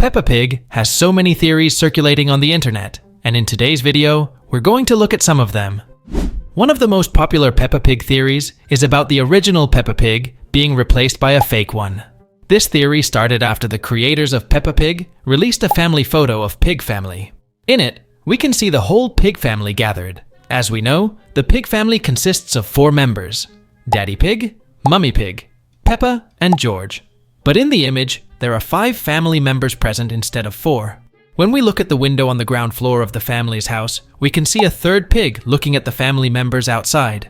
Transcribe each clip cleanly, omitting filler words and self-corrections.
Peppa Pig has so many theories circulating on the internet, and in today's video, we're going to look at some of them. One of the most popular Peppa Pig theories is about the original Peppa Pig being replaced by a fake one. This theory started after the creators of Peppa Pig released a family photo of Pig family. In it, we can see the whole Pig family gathered. As we know, the Pig family consists of 4 members: Daddy Pig, Mummy Pig, Peppa, and George. But in the image, there are 5 family members present instead of 4. When we look at the window on the ground floor of the family's house, we can see a 3rd pig looking at the family members outside.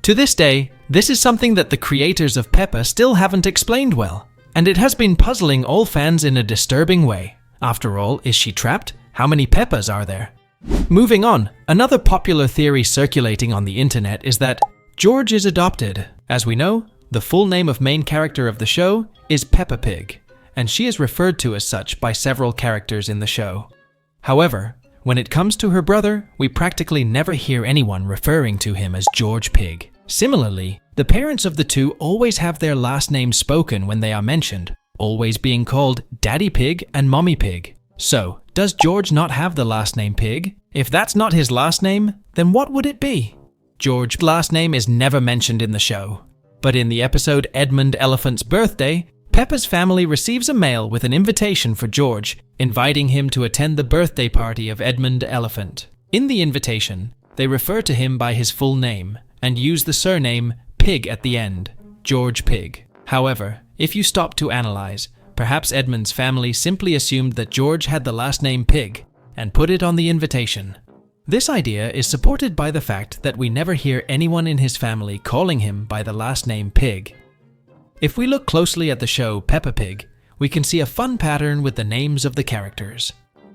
To this day, this is something that the creators of Peppa still haven't explained well, and it has been puzzling all fans in a disturbing way. After all, is she trapped? How many Peppas are there? Moving on, another popular theory circulating on the internet is that George is adopted. As we know, the full name of main character of the show is Peppa Pig, and she is referred to as such by several characters in the show. However, when it comes to her brother, we practically never hear anyone referring to him as George Pig. Similarly, the parents of the two always have their last names spoken when they are mentioned, always being called Daddy Pig and Mommy Pig. So, does George not have the last name Pig? If that's not his last name, then what would it be? George's last name is never mentioned in the show. But in the episode Edmund Elephant's Birthday, Peppa's family receives a mail with an invitation for George, inviting him to attend the birthday party of Edmund Elephant. In the invitation, they refer to him by his full name and use the surname Pig at the end, George Pig. However, if you stop to analyze, perhaps Edmund's family simply assumed that George had the last name Pig and put it on the invitation. This idea is supported by the fact that we never hear anyone in his family calling him by the last name Pig. If we look closely at the show Peppa Pig, we can see a fun pattern with the names of the characters.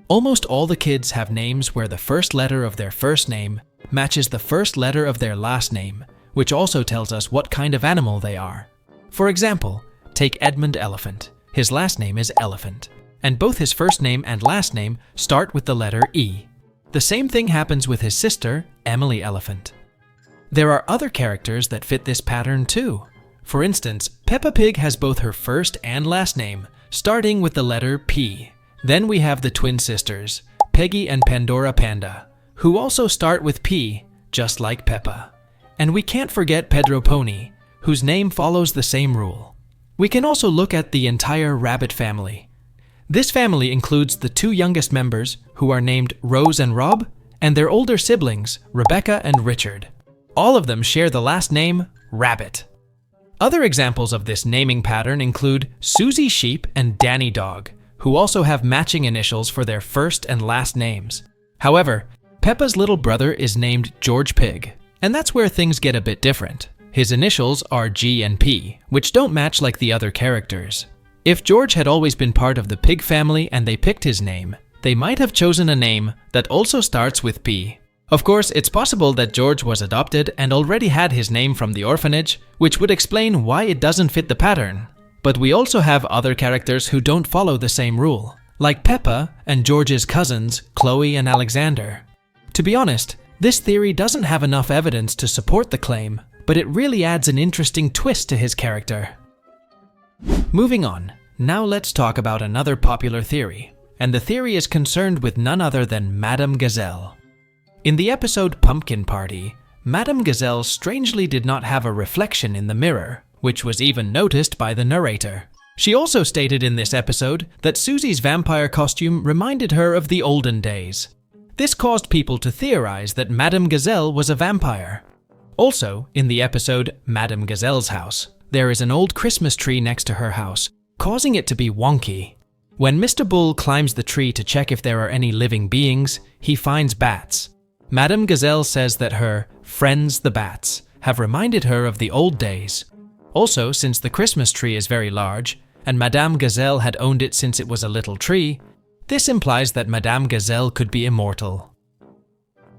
Almost all the kids have names where the first letter of their first name matches the first letter of their last name, which also tells us what kind of animal they are. For example, take Edmund Elephant. His last name is Elephant, and both his first name and last name start with the letter E. The same thing happens with his sister, Emily Elephant. There are other characters that fit this pattern too. For instance, Peppa Pig has both her first and last name, starting with the letter P. Then we have the twin sisters, Peggy and Pandora Panda, who also start with P, just like Peppa. And we can't forget Pedro Pony, whose name follows the same rule. We can also look at the entire rabbit family. This family includes the 2 youngest members, who are named Rose and Rob, and their older siblings, Rebecca and Richard. All of them share the last name Rabbit. Other examples of this naming pattern include Susie Sheep and Danny Dog, who also have matching initials for their first and last names. However, Peppa's little brother is named George Pig, and that's where things get a bit different. His initials are G and P, which don't match like the other characters. If George had always been part of the Pig family and they picked his name, they might have chosen a name that also starts with P. Of course, it's possible that George was adopted and already had his name from the orphanage, which would explain why it doesn't fit the pattern. But we also have other characters who don't follow the same rule, like Peppa and George's cousins, Chloe and Alexander. To be honest, this theory doesn't have enough evidence to support the claim, but it really adds an interesting twist to his character. Moving on, now let's talk about another popular theory, and the theory is concerned with none other than Madame Gazelle. In the episode Pumpkin Party, Madame Gazelle strangely did not have a reflection in the mirror, which was even noticed by the narrator. She also stated in this episode that Susie's vampire costume reminded her of the olden days. This caused people to theorize that Madame Gazelle was a vampire. Also, in the episode Madame Gazelle's House, there is an old Christmas tree next to her house, causing it to be wonky. When Mr. Bull climbs the tree to check if there are any living beings, he finds bats. Madame Gazelle says that her friends the bats have reminded her of the old days. Also, since the Christmas tree is very large, and Madame Gazelle had owned it since it was a little tree, this implies that Madame Gazelle could be immortal.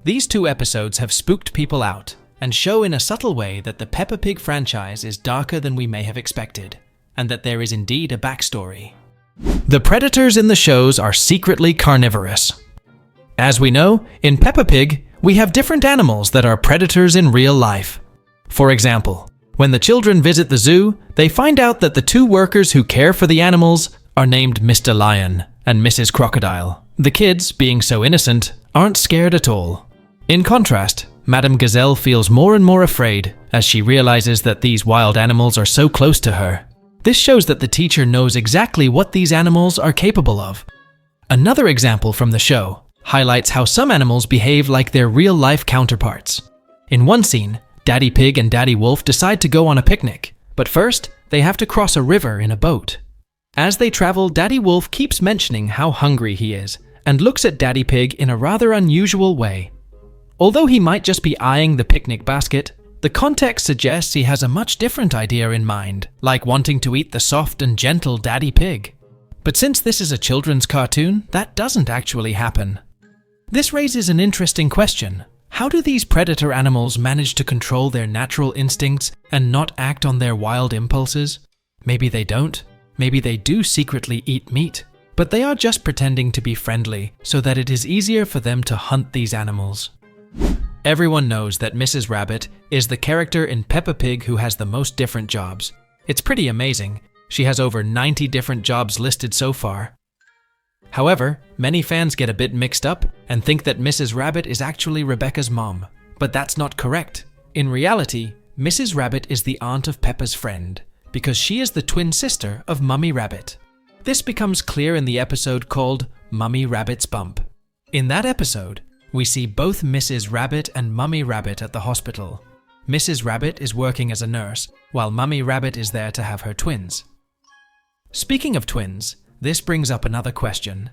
These 2 episodes have spooked people out, and show in a subtle way that the Peppa Pig franchise is darker than we may have expected, and that there is indeed a backstory. The predators in the shows are secretly carnivorous. As we know, in Peppa Pig, we have different animals that are predators in real life. For example, when the children visit the zoo, they find out that the 2 workers who care for the animals are named Mr. Lion and Mrs. Crocodile. The kids, being so innocent, aren't scared at all. In contrast, Madame Gazelle feels more and more afraid as she realizes that these wild animals are so close to her. This shows that the teacher knows exactly what these animals are capable of. Another example from the show highlights how some animals behave like their real-life counterparts. In one scene, Daddy Pig and Daddy Wolf decide to go on a picnic, but first, they have to cross a river in a boat. As they travel, Daddy Wolf keeps mentioning how hungry he is and looks at Daddy Pig in a rather unusual way. Although he might just be eyeing the picnic basket, the context suggests he has a much different idea in mind, like wanting to eat the soft and gentle Daddy Pig. But since this is a children's cartoon, that doesn't actually happen. This raises an interesting question. How do these predator animals manage to control their natural instincts and not act on their wild impulses? Maybe they don't. Maybe they do secretly eat meat, but they are just pretending to be friendly so that it is easier for them to hunt these animals. Everyone knows that Mrs. Rabbit is the character in Peppa Pig who has the most different jobs. It's pretty amazing. She has over 90 different jobs listed so far. However, many fans get a bit mixed up and think that Mrs. Rabbit is actually Rebecca's mom. But that's not correct. In reality, Mrs. Rabbit is the aunt of Peppa's friend, because she is the twin sister of Mummy Rabbit. This becomes clear in the episode called Mummy Rabbit's Bump. In that episode, we see both Mrs. Rabbit and Mummy Rabbit at the hospital. Mrs. Rabbit is working as a nurse, while Mummy Rabbit is there to have her twins. Speaking of twins, this brings up another question.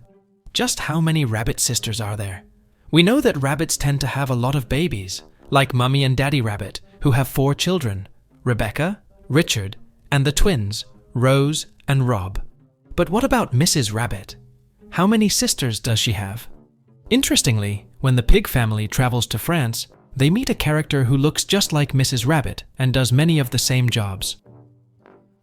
Just how many rabbit sisters are there? We know that rabbits tend to have a lot of babies, like Mummy and Daddy Rabbit, who have 4 children, Rebecca, Richard, and the twins, Rose and Rob. But what about Mrs. Rabbit? How many sisters does she have? Interestingly, when the pig family travels to France, they meet a character who looks just like Mrs. Rabbit and does many of the same jobs.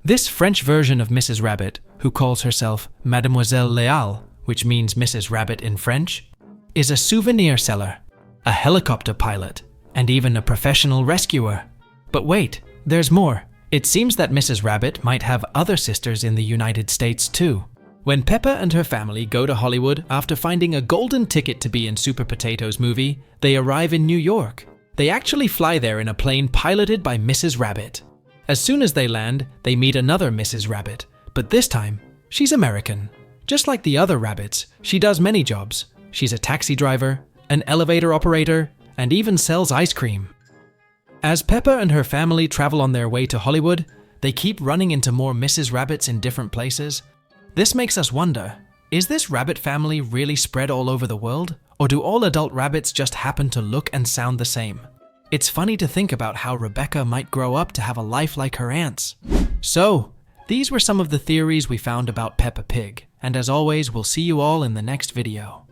This French version of Mrs. Rabbit, who calls herself Mademoiselle Léal, which means Mrs. Rabbit in French, is a souvenir seller, a helicopter pilot, and even a professional rescuer. But wait, there's more. It seems that Mrs. Rabbit might have other sisters in the United States too. When Peppa and her family go to Hollywood after finding a golden ticket to be in Super Potato's movie, they arrive in New York. They actually fly there in a plane piloted by Mrs. Rabbit. As soon as they land, they meet another Mrs. Rabbit, but this time, she's American. Just like the other rabbits, she does many jobs. She's a taxi driver, an elevator operator, and even sells ice cream. As Peppa and her family travel on their way to Hollywood, they keep running into more Mrs. Rabbits in different places. This makes us wonder, is this rabbit family really spread all over the world? Or do all adult rabbits just happen to look and sound the same? It's funny to think about how Rebecca might grow up to have a life like her aunts. So, these were some of the theories we found about Peppa Pig, and as always, we'll see you all in the next video.